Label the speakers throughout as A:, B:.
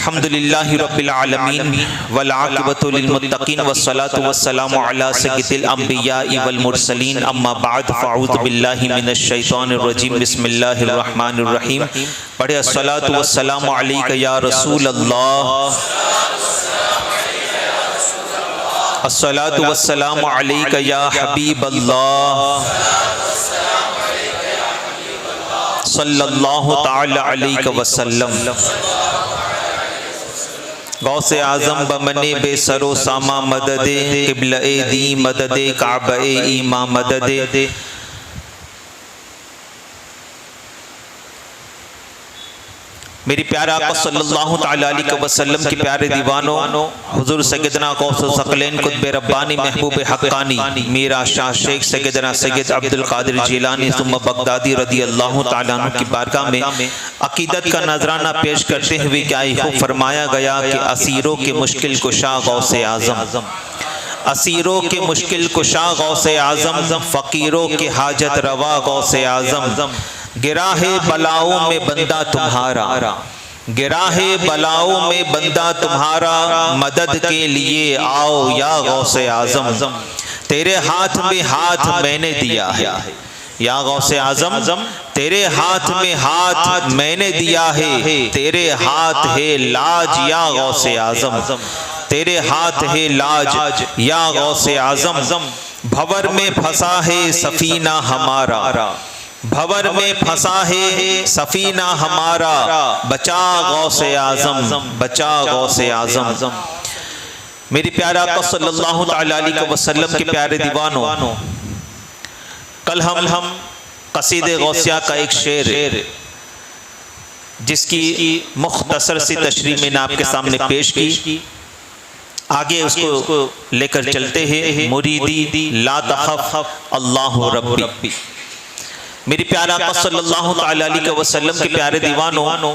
A: अल्हम्दुलिल्लाहि रब्बिल आलमीन वल आक़िबतु लिल मुत्तक़ीन वस्सलातु वस्सलामु अला सय्यिदिल अंबियाइ वल मुरसलीन अम्मा बाद फ़अऊज़ु बिल्लाहि मिनश शैतानिर रजीम बिस्मिल्लाहिर रहमानिर रहीम। पढ़े अस्सलातु वस्सलामु अलैका या रसूल अल्लाह, अस्सलातु वस्सलामु अलैका या हबीब अल्लाह, सल्लल्लाहु तआला अलैहि वसल्लम। गौसे आज़म बमने बेसरो सामा मददे क़िबला-ए दी मददे काबा-ए ईमा मददे। मेरी प्यारे आका सल्लल्लाहु तआला अलैहि वसल्लम के प्यारे दीवानों, हुज़ूर सैयदना गौसुल सकलैन कुतुब रब्बानी महबूब हक्कानी मीरा शाह शेख सैयदना सैयद अब्दुल कादिर जिलानी सुम्मा बगदादी रज़ियल्लाहु तआला अन्हु की बारगाह में अकीदत का नजराना पेश करते हुए क्या खूब फरमाया गया कि असीरों के मुश्किल कुशा गौसे आज़म, असीरों के मुश्किल कुशा गौसे आज़म, फ़कीरों के हाजत रवा गौसे आज़म। गिराहे बलाओं में बंदा तुम्हारा, गिराहे बलाओं में बंदा तुम्हारा, मदद के लिए आओ या गौसे आज़म। तेरे हाथ में हाथ मैंने दिया है या गौसे आज़म, तेरे हाथ में हाथ मैंने दिया है, तेरे हाथ है लाज या गौसे आज़म, तेरे हाथ है लाज या गौसे आज़म। भंवर में फंसा है सफीना हमारा, भंवर में फंसा है सफीना हमारा, बचा गौसे आज़म, बचा गौसे आज़म। मेरी प्यारे आका सल्लल्लाहु तआला अलैहि वसल्लम के प्यारे दीवानों, कल हम कसीदे गौसिया का एक शेर जिसकी मुख्तसर सी तशरीह मैंने आपके सामने पेश की, आगे उसको लेकर चलते हैं। मुरीदी ला तखफ अल्लाहु रब्बी। मेरी प्यारे आका सल्लल्लाहु तआला अलैहि वसल्लम के प्यारे दीवानों,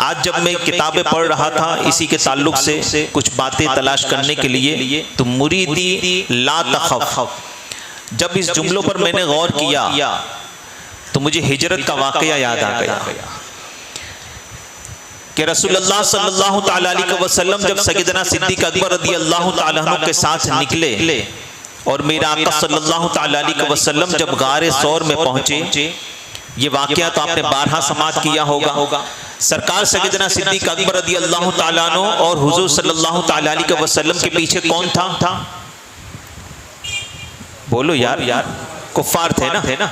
A: आज जब मैं किताबें पढ़ रहा था इसी के ताल्लुक से कुछ बातें तलाश करने के लिए, तो मुरीदी ला तखफ, जब इस जुमलों पर मैंने गौर किया तो मुझे हिजरत का वाकया याद आ गया कि रसूलुल्लाह सल्लल्लाहु तआला अलैहि वसल्लम जब सैयदना सिद्दीक़ अकबर रज़ियल्लाहु तआला अन्हु के साथ निकले और मेरा आका सल्लल्लाहु तआला अलैहि वसल्लम जब गारे सौर में पहुंचे, ये वाकया तो आपने 12 समात किया होगा। सरकार सैयदना सिद्दीक़ अकबर रज़ियल्लाहु तआला अन्हु और हुजूर सल्लल्लाहु तआला अलैहि वसल्लम के पीछे कौन था? बोलो यार, कुफ्फार थे ना।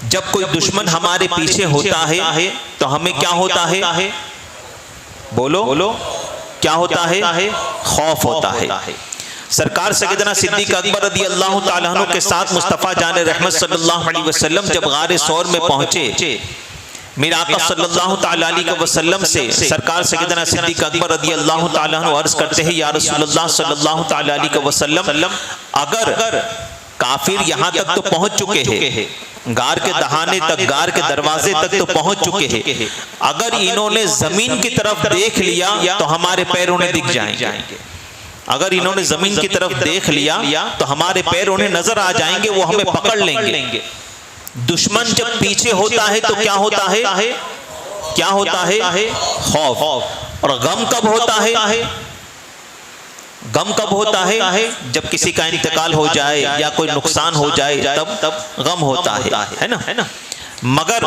A: जब कोई दुश्मन हमारे पीछे होता है तो हमें क्या होता है? बोलो क्या होता है? खौफ होता है। सरकार सैयदना सिद्दीक़ अकबर रज़ियल्लाहु तआला अन्हु के साथ मुस्तफ़ा जान रहमत सल्लल्लाहु अलैहि वसल्लम जब गारे सौर में पहुंचे, मेरे आका सल्लल्लाहु तआला अलैहि वसल्लम से सरकार सैयदना सिद्दीक़ अकबर रज़ियल्लाहु तआला अन्हु अर्ज़ करते हैं, या रसूलल्लाह सल्लल्लाहु तआला अलैहि वसल्लम, अगर काफिर यहाँ तक तो पहुंच चुके हैं, गार के दहाने तक, गार के दरवाजे तक तो पहुंच चुके हैं, अगर इन्होंने जमीन की तरफ देख लिया तो हमारे पैर उन्हें दिख जाएंगे। अगर इन्होंने जमीन की तरफ देख लिया तो हमारे पैर उन्हें नजर आ जाएंगे, वो हमें पकड़ लेंगे। दुश्मन जब पीछे होता है तो क्या होता है? क्या होता है? खौफ। और गम कब होता है? गम कब होता है? जब किसी का इंतकाल हो जाए या कोई नुकसान हो जाए, तब गम होता है ना। मगर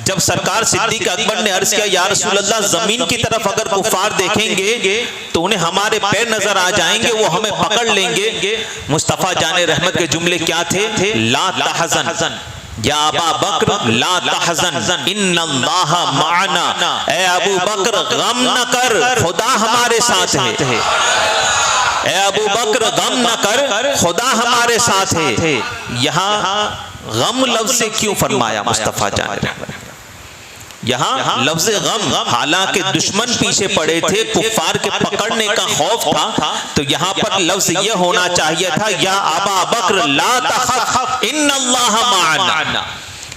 A: जब सरकार सिद्दीक़ अकबर ने अर्ज किया, या रसूलल्लाह, जमीन की तरफ अगर कुफार देखेंगे तो उन्हें हमारे पैर नजर आ जाएंगे, वो हमें पकड़ लेंगे। मुस्तफ़ा जाने रहमत के जुमले क्या थे? ला तहज़न या अबा बकर, ला तहज़न इन्नल्लाह माअना। ए अबू बकर, गम न कर, खुदा हमारे साथ है। ए अबू बकर, गम न कर, खुदा हमारे साथ है। यहाँ गम लफ्ज़ से क्यों फरमाया मुस्तफ़ा जान रहमत? यहाँ लफ्ज़ गम, हालांकि दुश्मन पीछे पड़े थे, कुफ्फार के पकड़ने का खौफ था, तो यहाँ पर लफ्ज़ ये होना चाहिए था, या अबा बकर ला तखफ इन्नल्लाह माअना।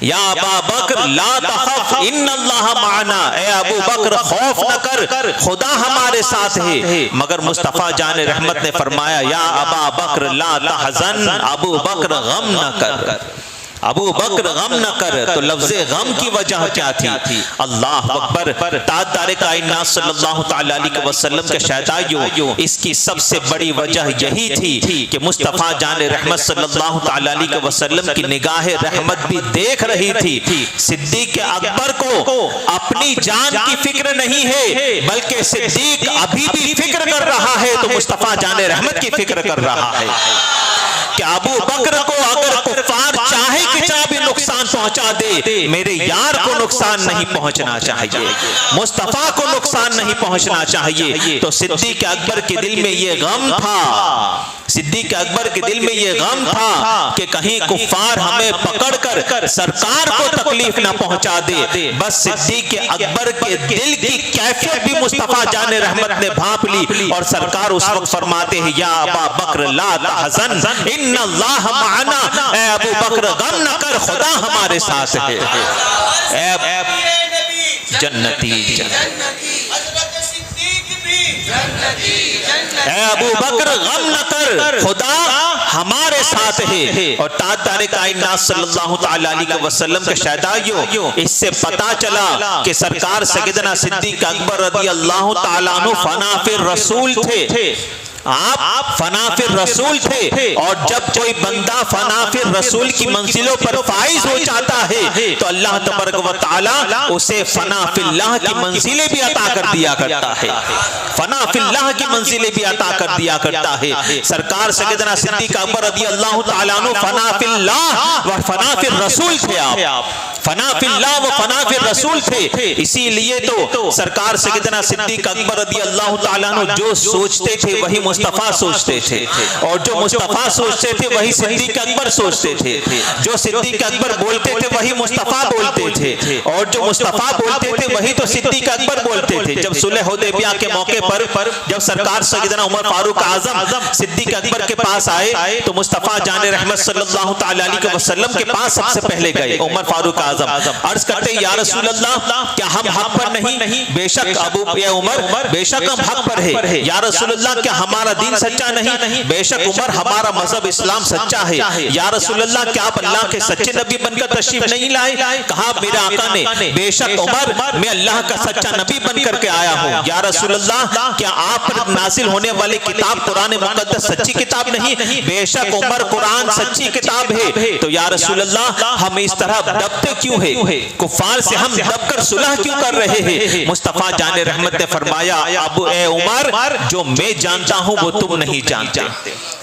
A: या अबा बकर ला तखफ इन्नल्लाह माअना। ए अबू बकर, खौफ न कर, खुदा हमारे साथ है। मगर मुस्तफ़ा जान रहमत ने फरमाया, या अबा बकर ला तहज़न, अबू बकर गम न कर। अबू बकर गम न कर, तो लफ्ज़े गम की वजह क्या थी? अल्लाह अकबर। ताजदार कायनात सल्लल्लाहु तआला अलैहि वसल्लम के शहदाइयों, इसकी सबसे बड़ी वजह यही थी कि मुस्तफ़ा जान रहमत सल्लल्लाहु तआला अलैहि वसल्लम की निगाह रहमत भी देख रही थी। सिद्दीक अकबर को अपनी जान की फिक्र नहीं है, बल्कि सिद्दीक अभी भी फिक्र कर रहा है तो मुस्तफ़ा जान रहमत की फिक्र कर रहा है कि अबू बकर को अगर कुफ्फार चाहे कितना भी नुकसान पहुंचा दे, मेरे यार को नुकसान नहीं पहुंचना चाहिए, मुस्तफा को नुकसान नहीं पहुंचना चाहिए। तो सिद्दीक अकबर के दिल में ये गम था, सिद्दीक अकबर के दिल में ये गम था कि कहीं कुफ्फार हमें पकड़कर सरकार को तकलीफ ना पहुंचा दे। बस सिद्दीक अकबर के दिल की कैफियत भी मुस्तफा जान रहमत ने भांप ली और सरकार उस वक्त फरमाते हैं, या अबा बकर ला तहज़न इन्नल्लाह मअना, ए अबू बकर गम न कर, खुदा हमारे साथ है। जन्नती ए अबू बकर गम न कर, खुदा हमारे साथ है। और ताजदार कायनात सल्लल्लाहु तआला अलैहि वसल्लम के शहदाइयों, इससे पता चला कि सरकार सैयदना सिद्दीक अकबर रज़ियल्लाहु तआला अन्हु फनाफिर रसूल थे। आप फनाफिर रसूल थे, और जब कोई बंदा फनाफिर रसूल की मंजिलों पर फाइज हो जाता है तो अल्लाह तबारक व तआला उसे फनाफिल्लाह की मंजिलें भी अता कर दिया करता है, फनाफिल्लाह की मंजिलें भी अता कर दिया करता है। सरकार सैयदना सिद्दीक अकबर रज़ियल्लाहु तआला अन्हु फनाफिल्लाह व फनाफिर रसूल थे। आप फनाफिल्लाह व फनाफिर रसूल थे, इसीलिए तो सरकार सैयदना सिद्दीक अकबर रज़ियल्लाहु तआला अन्हु जो सोचते थे वही मुस्तफा सोचते थे, और जो मुस्तफा सोचते थे वही सिद्दीक अकबर सोचते थे, जो सिद्दीक अकबर बोलते थे वही मुस्तफा बोलते थे, और जो मुस्तफा बोलते थे वही तो सिद्दीक अकबर बोलते थे। जब सुलह हुदैबिया के मौके पर जब सरकार सैयदना उमर फारूक आजम सिद्दीक अकबर के पास आए तो मुस्तफा जान रहमत सल्लल्लाहु तआला अलैहि वसल्लम के पास सबसे पहले गए उमर फारूक आजम। अर्ज करते, या रसूल अल्लाह, क्या हम हक पर नहीं? बेशक अबू उमर, बेशक हम हक पर है। या रसूल अल्लाह, क्या हमारा दीन सच्चा नहीं? बेशक उमर, हमारा मजहब इस्लाम सच्चा है। या रसूल अल्लाह, क्या आप अल्लाह के सच्चे नबी बनकर तशरीफ नहीं लाए? कहा मेरे आका ने, बेशक उमर, मैं अल्लाह का सच्चा नबी बनकर के आया हूँ। या रसूल अल्लाह, क्या आप पर नाजिल होने वाली किताब कुरान मुकद्दस सच्ची किताब नहीं? बेशक उमर, कुरान सच्ची किताब है। तो या रसूल अल्लाह, हम इस तरह दबते क्यों है? कुफार से हम दबकर सुलह क्यों कर रहे हैं? मुस्तफा जान रहमत ने फरमाया, अब ए उमर, जो मैं जानता हूं वो तुम नहीं जानते,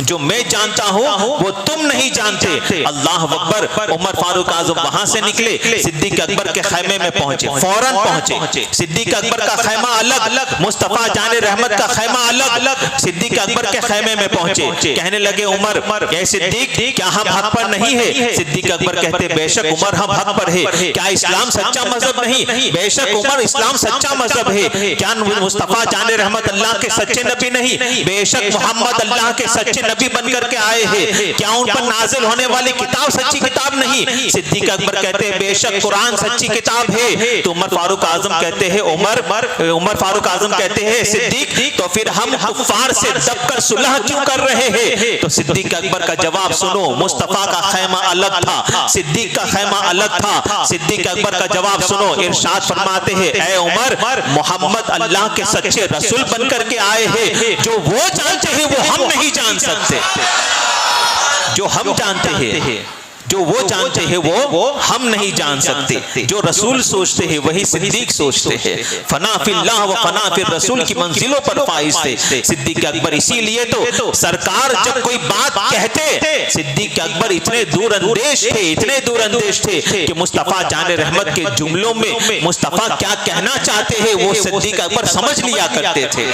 A: जो मैं जानता हूं वो तुम नहीं जानते। अल्लाह अकबर। उमर फारूक आजम वहां से निकले, सिद्दीक अकबर के खैमे में पहुंचे, फौरन पहुंचे। सिद्दीक अकबर का खैमा अलग, मुस्तफा जान रहमत का खैमा अलग। सिद्दीक अकबर के खैमे में पहुंचे, कहने लगे, उमर, ए सिद्दीक, क्या हम हक पर नहीं है? सिद्दीक अकबर कहते, बेशक उमर, हम हक पर है। क्या इस्लाम सच्चा मजहब नहीं? बेशक उमर, इस्लाम सच्चा मजहब है। क्या मुस्तफा जान रहमत अल्लाह के सच्चे नबी नहीं? बेशक मोहम्मद अल्लाह के सच्चे नबी बनकर के आए हैं। क्या उन पर नाजिल होने वाली किताब सच्ची किताब नहीं? सिद्दीक अकबर कहते हैं, बेशक कुरान सच्ची किताब है। तो उमर फारूक आजम कहते हैं, उमर फारूक आजम कहते हैं, सिद्दीक, तो फिर हम कुफ्फार से दबकर सुलह क्यों कर रहे हैं? तो सिद्दीक अकबर का जवाब सुनो, मुस्तफा का खैमा अलग था, सिद्दीक का खैमा अलग था। सिद्दीक अकबर का जवाब सुनो, इरशाद फरमाते हैं, ए उमर, मोहम्मद अल्लाह के सच्चे रसूल बनकर के आए हैं, जो वो जानते हैं वो हम नहीं जान सकते, जो हम जानते हैं, जो वो जानते हैं वो हम नहीं जान सकते। जो रसूल सोचते हैं वही सिद्दीक सोचते हैं। फना फिल्लाह व फना फिर रसूल की मंजिलों पर फाइज थे सिद्दीक अकबर। इसीलिए तो सरकार जब कोई बात कहते, सिद्दीक अकबर इतने दूरअंदेश थे, इतने दूरअंदेश थे कि मुस्तफा जान रहमत के जुमलों में मुस्तफा क्या कहना चाहते हैं वो सिद्दीक अकबर समझ लिया करते थे।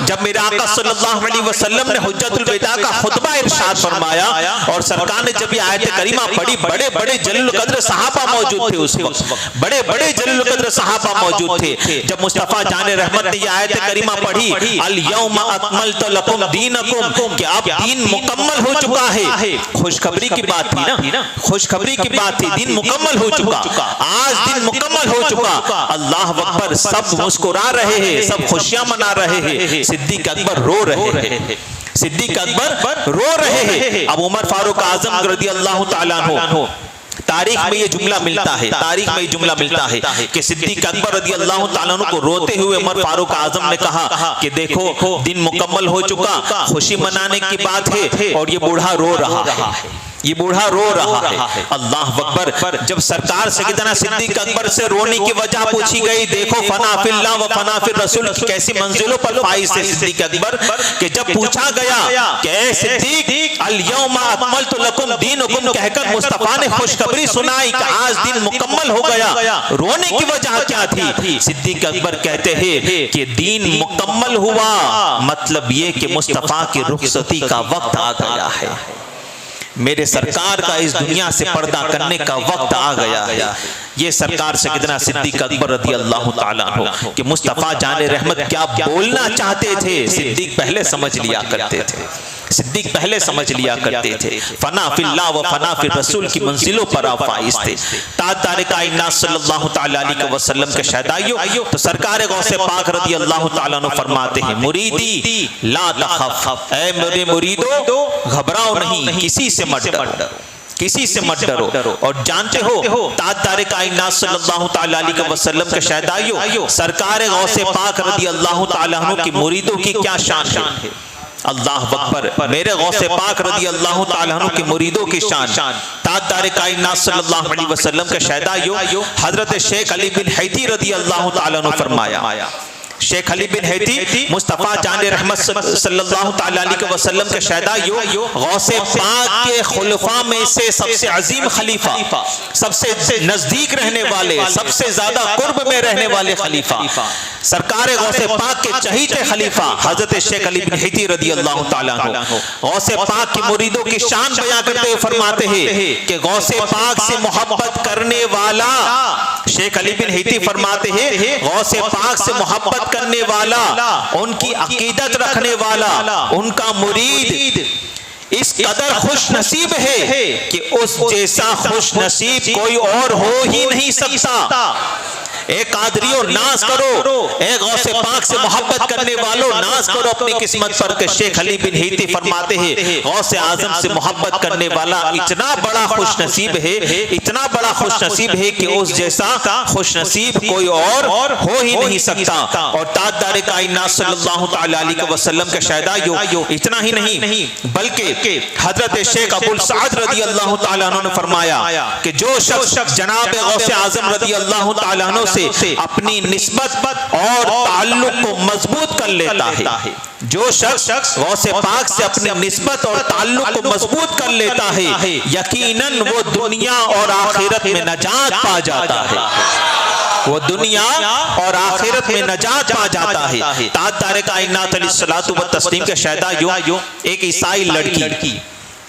A: जब मेरे आका सल्लल्लाहु अलैहि वसल्लम ने हुज्जतुल विदा का खुतबा इरशाद फरमाया और सरकार ने जब ये आयत करीमा पढ़ी, बड़े बड़े जलील कद्र सहाबा मौजूद थे उस वक्त, बड़े बड़े जलील कद्र सहाबा मौजूद थे। जब मुस्तफा जान रहमत ने ये आयत करीमा पढ़ी, अल यौमा अकमलतु लकुम दीनकुम, कि अब दीन मुकम्मल हो चुका है। खुशखबरी की बात थी ना, खुशखबरी की बात थी, दिन मुकम्मल हो चुका, आज दिन मुकम्मल हो चुका। अल्लाह अकबर, सब मुस्कुरा रहे हैं, सब खुशियां मना रहे हैं। सिद्दीक अकबर रो रहे हैं, सिद्दीक अकबर रो रहे हैं। अब उमर फारूक आजम रज़ियल्लाहु ताला अन्हु तारीख में ये जुमला मिलता है, तारीख में ये जुमला मिलता है कि सिद्दीक अकबर रज़ी अल्लाह तआला अन्हु को रोते हुए उमर फारूक आजम ने कहा कि देखो दिन मुकम्मल हो चुका, खुशी मनाने की बात है और ये बूढ़ा रो रहा है, ये बूढ़ा रो रहा है। अल्लाह अकबर। जब सरकार सैयदना सिद्दीक अकबर से रोने की वजह पूछी गई, देखो फना फिल्लाह व फना फिर रसूल की कैसी मंजिलों पर फाइज थे सिद्दीक अकबर, कि जब पूछा गया कि ए सिद्दीक अल यौमा अकमलतु लकुम दीनुकुम कहकर मुस्तफा ने खुशखबरी सुनाई कि आज दिन मुकम्मल हो गया, रोने की वजह क्या थी? सिद्दीक अकबर कहते हैं कि दीन मुकम्मल हुआ मतलब ये कि मुस्तफा की रुखसती का वक्त आ गया है, मेरे सरकार का इस दुनिया से पर्दा करने का वक्त आ गया है। ये सरकार सैयदना सिद्दीक अकबर रज़ी अल्लाह तआला अन्हु कि मुस्तफ़ा जाने रहमत क्या बोलना चाहते थे, सिद्दीक पहले समझ लिया करते थे, सिद्दीक पहले समझ लिया करते थे। फना फिल्लाह व फना फिर रसूल की मंजिलों पर आप फाइज थे। ताजदार कायनात सल्लल्लाहु तआला अलैहि वसल्लम के शहदाइयों, तो सरकार गौसे पाक रज़ी अल्लाह तआला अन्हु फरमाते हैं, मुरीदी ला तखफ, ऐ मेरे मुरीदो घबराओ नहीं, किसी से मत डरो, किसी से मत डरो। और जानते हो ताजदार कायनात सल्लल्लाहु तआला अलैहि वसल्लम के शहदाइयों, सरकार गौसे पाक रज़ी अल्लाह तआला अन्हु की मुरीदों की क्या शान है। अल्लाह अकबर। मेरे गौसे पाक रज़ी अल्लाह तआला अन्हु के मुरीदों की शान, ताजदार कायनात सल्लल्लाहु अलैहि वसल्लम के शहदाइयों हजरत शेख अली बिन हैती रज़ी अल्लाह तआला अन्हु फरमाया, शेख अली बिन हैती मुस्तफ़ा जाने रहमत सल्लल्लाहु तआला अलैहि वसल्लम के शहदाइयों गौसे पाक के खुलफा में से सबसे अजीम खलीफा, सबसे नजदीक रहने वाले, सबसे ज्यादा कुर्ब में रहने वाले खलीफा, सरकार गौसे पाक के चहीते खलीफा हजरत शेख अली बिन हैती रज़ी अल्लाह तआला अन्हु गौसे पाक की मुरीदों की शान बयां करते हुए फरमाते हैं कि गौसे पाक से मोहब्बत करने वाला, शेख अली बिन हैती फरमाते हैं गौसे पाक से मोहब्बत करने वाला, उनकी अकीदत रखने वाला, उनका मुरीद इस कदर खुश नसीब है कि उस जैसा खुश नसीब कोई और हो ही नहीं सकता। एक कादरियों नाज करो, एक गौसे पाक से मोहब्बत करने वालों नाज करो अपनी किस्मत पर के शेख अली बिन हैती फरमाते हैं गौसे आजम से मोहब्बत करने वाला इतना बड़ा खुश नसीब है, इतना बड़ा खुश नसीब है कि उस जैसा खुश नसीब कोई और हो ही नहीं सकता। और ताजदार कायनात सल्लल्लाहु तआला अलैहि वसल्लम के शहदाइयों इतना ही नहीं बल्कि हजरत शेख अबुल साद रज़ी अल्लाह तआला अन्हु ने फरमाया कि जो शख्स जनाब गौसे आजम रज़ी अल्लाह तआला अन्हु से अपनी निस्बत और ताल्लुक को मजबूत कर लेता है, जो शख्स गौसे पाक से अपनी निस्बत और ताल्लुक को मजबूत कर लेता है, यकीनन वो दुनिया और आखिरत में नजात पा जाता है, वो दुनिया और आखिरत में नजात पा जाता है। ताजदार कायनात अलैहिस्सलातु व तस्लीम के शहदाइयों एक ईसाई लड़की,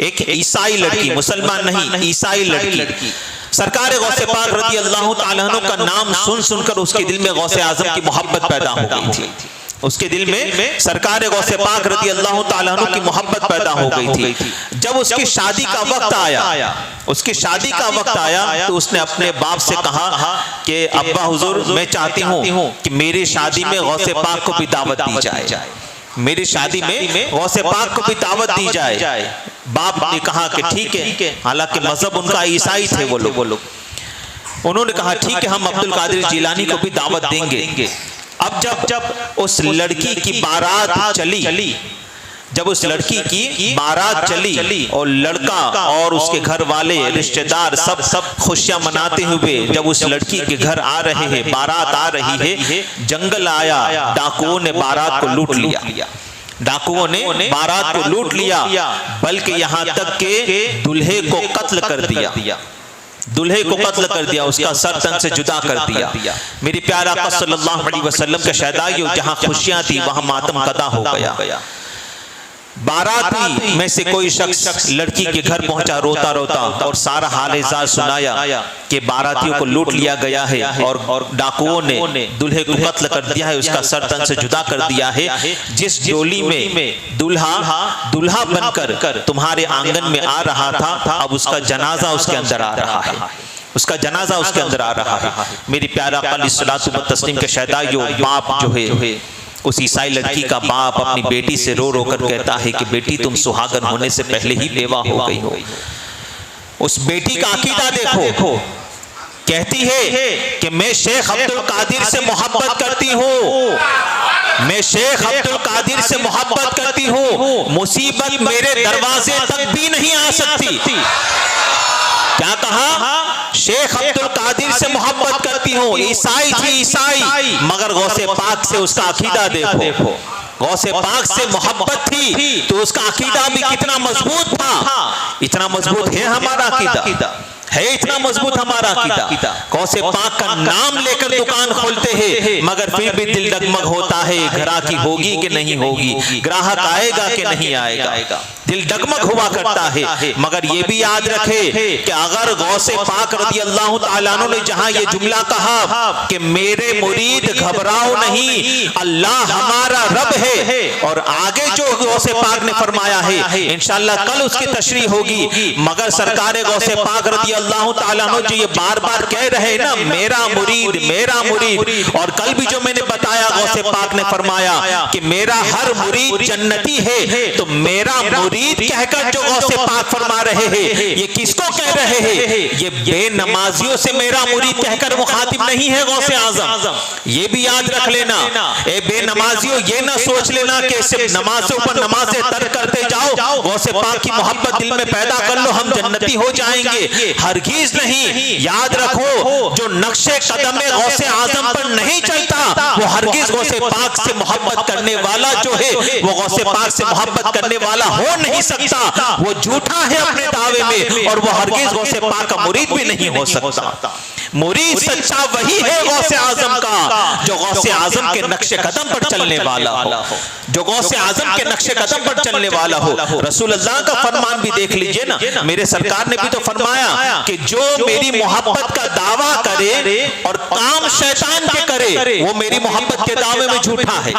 A: एक ईसाई लड़की, मुसलमान नहीं ईसाई लड़की, सरकार गौसे पाक रज़ी अल्लाह तआला अन्हु का नाम सुन सुनकर उसके दिल में गौसे आजम की मोहब्बत पैदा हो गई थी, उसके दिल में सरकार गौसे पाक रज़ी अल्लाह तआला अन्हु की मोहब्बत पैदा हो गई थी। जब उसकी शादी का वक्त आया, उसकी शादी का वक्त आया तो उसने अपने बाप से कहा कि अब्बा हुजूर मैं चाहती हूँ कि मेरी शादी में गौसे पाक को भी दावत दी जाए, मेरी शादी में गौसे पाक को भी दावत दी जाए। बाप ने कहा कि ठीक है, हालांकि मजहब उनका ईसाई थे वो लोग, उन्होंने कहा ठीक है हम अब्दुल कादिर जिलानी को भी दावत देंगे। अब जब उस लड़की की बारात चली, जब उस लड़की की बारात चली और लड़का और उसके घर वाले रिश्तेदार सब खुशियां मनाते हुए जब उस लड़की के घर आ रहे हैं, बारात आ रही है, जंगल आया, डाकुओं ने बारात को लूट लिया, डाकुओं ने बारात को लूट लिया, बल्कि यहाँ तक के दूल्हे को कत्ल कर दिया, दूल्हे को कत्ल कर दिया, उसका सर तन से जुदा कर दिया। मेरी प्यारे आका सल्लल्लाहु अलैहि वसल्लम के शहदाइयों जहाँ खुशियां थी वहाँ मातम कदा हो गया। बाराती में से कोई शख्स लड़की के घर पहुंचा रोता रोता और सारा हाल-ए-ज़ार सुनाया कि बारातियों को लूट लिया गया है और डाकुओं ने दूल्हे को कत्ल कर दिया है, उसका सर तन से जुदा कर दिया है। जिस डोली में दूल्हा बनकर तुम्हारे आंगन में आ रहा था, अब उसका जनाजा उसके अंदर आ रहा है, उसका जनाजा उसके अंदर आ रहा है। मेरी प्यारा आका अलैहिस्सलातु व तस्लीम के शहदाइयों, बाप जो है उस ईसाई लड़की का बाप अपनी बेटी से रो रो कर कहता है कि बेटी तुम सुहागन होने से पहले ही बेवा हो गई हो, उस बेटी का अकीदा देखो, कहती है कि मैं शेख अब्दुल कादिर से मोहब्बत करती हूँ, मैं शेख अब्दुल कादिर से मोहब्बत करती हूँ, मुसीबत मेरे दरवाजे तक भी नहीं आ सकती। क्या कहा? शेख अब्दुल कादिर से मोहब्बत करती हूँ। ईसाई थी, ईसाई, मगर गौसे पाक से उसका अकीदा देखो, गौसे पाक से मोहब्बत थी तो उसका अकीदा भी कितना मजबूत था। इतना मजबूत है हमारा अकीदा, है इतना मजबूत हमारा अकीदा। गौसे पाक का नाम लेकर दुकान खोलते हैं मगर फिर भी दिल डगमग होता है, ग्राहकी होगी कि नहीं होगी, ग्राहक आएगा कि नहीं आएगा, दिल डगमग हुआ करता है। मगर ये भी याद रखे कि अगर गौसे पाक रज़ी अल्लाह ताला अन्हु ने जहां ये जुमला कहा कि मेरे मुरीद घबराओ नहीं, अल्लाह हमारा रब है, और आगे जो गौसे पाक ने फरमाया है इंशाअल्लाह कल उसकी तशरीह होगी, मगर सरकार गौसे पाक रज़ी अल्लाह ताला अन्हु जो ये बार बार कह रहे हैं ना, मेरा मुरीद, मेरा मुरीद, और कल भी जो मैंने बताया गौसे पाक ने फरमाया कि मेरा हर मुरीद जन्नती है, तो मेरा मुरीद कहकर जो गौसे पाक फरमा रहे हैं ये किसको कह रहे हैं? ये बेनमाजियों से मेरा मुरीद कहकर मुखातिब नहीं है गौसे आजम। ये भी याद रख लेना, ए बेनमाजियों, ये ना सोच लेना कि सिर्फ नमाजों पर नमाजें तर्क करते जाओ, गौसे पाक की मोहब्बत दिल में पैदा कर लो, हम जन्नती हो जाएंगे। हरगिज नहीं। याद रखो, जो नक्शे कदम गौसे आजम पर नहीं चलता वो हरगिज गौसे पाक से मोहब्बत करने वाला जो है वो गौसे पाक से मोहब्बत करने वाला हो नहीं सकता, वो झूठा है अपने दावे में, और वो हरगिज गौसे पाक का मुरीद भी नहीं हो सकता। मुरीद सच्चा वही है गौसे आजम का जो गौसे आजम के नक्शे कदम पर चलने वाला हो, जो गौसे आजम के नक्शे कदम पर चलने वाला हो। रसूल अल्लाह का फरमान भी देख लीजिए ना, मेरे सरकार ने भी तो फरमाया कि जो मेरी मोहब्बत का दावा करे और काम शैतान के करे वो मेरी मोहब्बत के दावे में झूठा है,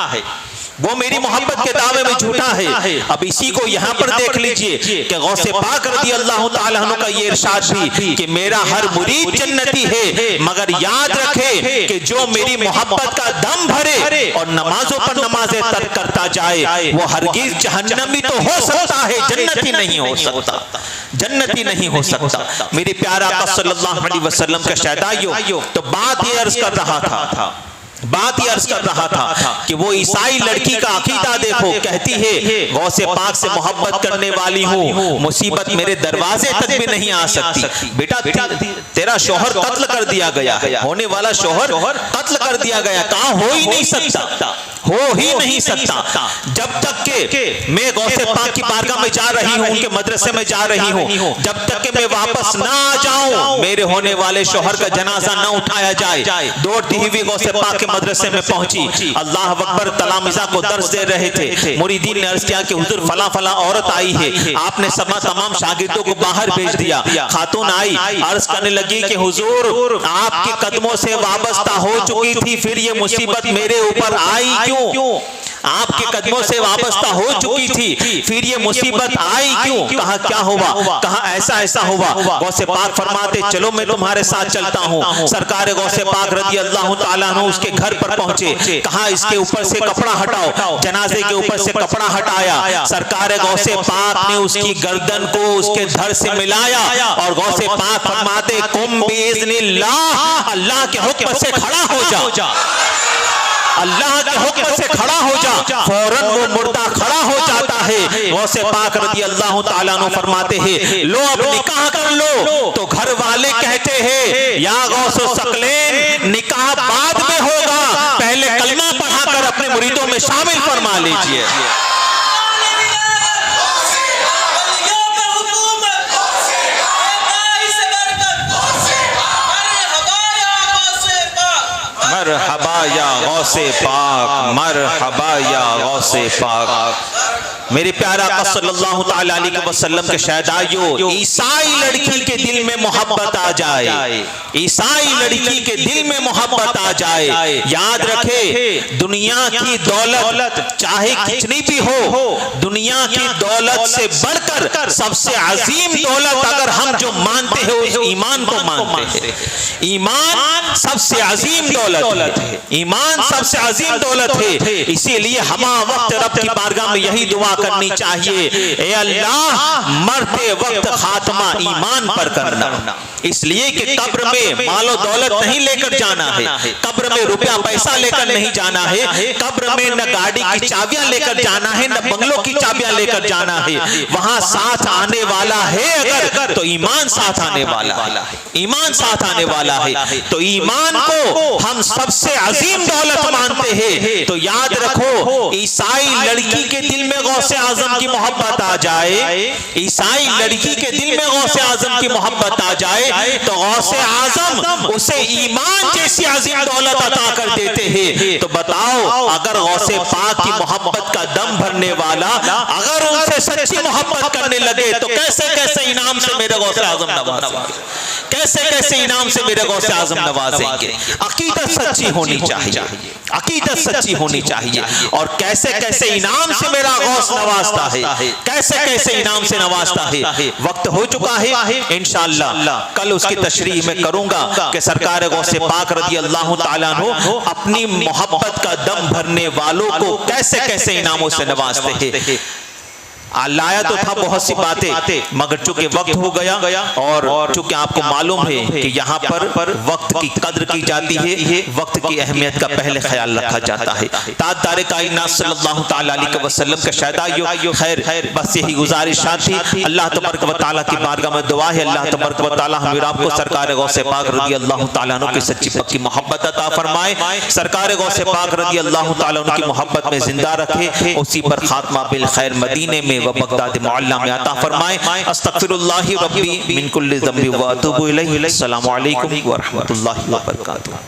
A: वो मेरी मोहब्बत के दावे में झूठा है। अब इसी को यहाँ पर देख लीजिए कि गौसे पाक रज़ी अल्लाह ताला अन्हु का ये इरशाद भी कि मेरा हर मुरीद जन्नती है, मगर याद रखे कि जो मेरी मोहब्बत का दम भरे और नमाजों पर नमाजें तर्क करता जाए वो हरगिज जहन्नमी तो हो सकता है, जन्नती नहीं हो सकता, जन्नती नहीं हो सकता। मेरे प्यारे आका सल्लल्लाहु अलैहि वसल्लम के शहदाइयों, तो बात ये अर्ज कर रहा था कि वो ईसाई लड़की का अकीदा देखो, कहती है गौसे पाक से मोहब्बत करने वाली हूँ, मुसीबत मेरे दरवाजे तक भी नहीं आ सकती। बेटा तेरा शौहर कत्ल कर दिया गया है, होने वाला शौहर कत्ल कर दिया गया, कहाँ हो ही नहीं सकता, हो ही नहीं सकता। जब तक के मैं गौसे पाक की बारगाह में जा रही हूँ, उनके मदरसे में जा रही हूँ, जब तक के मैं वापस ना आ जाऊं, मेरे होने वाले शौहर का जनाजा ना उठाया जाए। दौड़ती हुई गौसे पाक के मदरसे में पहुंची, अल्लाह अकबर, तलामिजा को दर्स दे रहे थे। मुरीदीन ने अर्ज किया कि हुजूर फला फला औरत आई है। आपने तमाम शागिर्दों को बाहर भेज दिया। खातून आई, अर्ज करने लगी कि हुजूर आपके कदमों से वाबस्ता हो चुकी थी, फिर ये मुसीबत मेरे ऊपर आई क्यों? आपके कदमों से वाबस्ता हो चुकी थी, फिर ये मुसीबत आई क्यों? कहा क्या हुआ? कहा ऐसा ऐसा हुआ। गौसे पाक फरमाते चलो मैं तुम्हारे साथ चलता हूँ। सरकार गौसे पाक रज़ी अल्लाह ताला अन्हु उसके घर पर पहुंचे। कहा इसके ऊपर से कपड़ा हटाओ। जनाजे के ऊपर से कपड़ा हटाया। सरकार गौसे पाक ने उसकी गर्दन को उसके धड़ से मिलाया और गौसे पाक फरमाते कुम बिइज़्निल्लाह, अल्लाह के हुक्म से खड़ा हो जा, अल्लाह के हुक्म से खड़ा हो जा। फौरन वो मुर्दा खड़ा हो जाता है। गौसे पाक रज़ी अल्लाह ताला अन्हु फरमाते हैं लो अब निकाह कर लो। तो घर वाले कहते हैं या गौसो सकलेन, निकाह बाद में होगा, पहले कलमा पढ़ाकर अपने मुरीदों में शामिल फरमा लीजिए। मरहबा या गौसे पाक, मरहबा या गौसे पाक। मेरे प्यारे आका सल्लल्लाहु ताला अलैहि वसल्लम के शहदाइयों, ईसाई लड़की के दिल में मोहब्बत आ जाए, ईसाई लड़की के दिल में मोहब्बत आ जाए। याद रखे दुनिया की दौलत चाहे कितनी भी हो, दुनिया की दौलत से बढ़कर सबसे अजीम दौलत अगर हम जो मानते हैं उस ईमान को मानते हैं। ईमान सबसे अजीम दौलत है, ईमान सबसे अजीम दौलत है। इसीलिए हम वक्त रब की बारगाह में यही दुआ करनी चाहिए, ए अल्लाह मरते वक्त खात्मा ईमान पर करना। इसलिए कि कब्र में मालो दौलत नहीं लेकर जाना है, कब्र में रुपया पैसा लेकर नहीं जाना है, कब्र में न गाड़ी की चाबियां लेकर जाना है, न बंगलों की चाबियां लेकर जाना है। वहां साथ आने वाला है अगर तो ईमान साथ आने वाला है, ईमान साथ आने वाला है। तो ईमान को हम सबसे अजीम दौलत मानते हैं। तो याद रखो, ईसाई लड़की के दिल में गौसे आजम की मोहब्बत आ जाए, ईसाई लड़की के दिल में गौसे आजम की मोहब्बत आ जाए तो गौसे आजम उसे ईमान जैसी अजीम दौलत अता कर देते हैं। तो बताओ, अगर गौसे पाक की मोहब्बत का दम भरने वाला अगर उनसे सच्ची मोहब्बत करने लगे तो कैसे कैसे इनाम से मेरे गौसे आजम नवाजेंगे, कैसे कैसे इनाम से मेरे गौसे आजम नवाजेंगे। अकीदत सच्ची होनी चाहिए, अकीदत सच्ची होनी चाहिए। और कैसे कैसे इनाम से मेरा गौस नवाजता है, कैसे कैसे इनाम से नवाजता है। वक्त हो चुका है, इंशाअल्लाह कल उसकी तशरीह में करूंगा कि सरकार गौसे पाक रज़ी अल्लाह ताला अन्हु अपनी मोहब्बत का दम भरने वालों को कैसे कैसे इनामों से नवाजते हैं। लाया तो था बहुत सी बातें, मगर चूंकि वक्त हो गया और चूंकि आपको मालूम है कि यहाँ पर वक्त की कद्र की जाती है, वक्त की अहमियत का पहले ख्याल रखा जाता है। ताजदार कायनात सल्लल्लाहु तआला अलैहि वसल्लम का शहदायो खैर, बस यही गुजारिशात थी। अल्लाह तबारक व तआला की बारगाह में दुआ है, अल्लाह तबारक व तआला हमें आपको सरकार गौसे पाक रज़ी अल्लाह तआला अन्हु की सच्ची पक्की मोहब्बत अता फरमाए, सरकार गौसे पाक रज़ी अल्लाह तआला अन्हु की मोहब्बत में जिंदा रखे, उसी पर खात्मा बिल खैर मदीने में व बगदाद मुअल्ला में अता फरमाए। अस्तगफिरुल्लाह रब्बी मिन कुल्लि ज़ंबि व अतूबु इलैहि। अस्सलामु अलैकुम व रहमतुल्लाहि व बरकातुहू।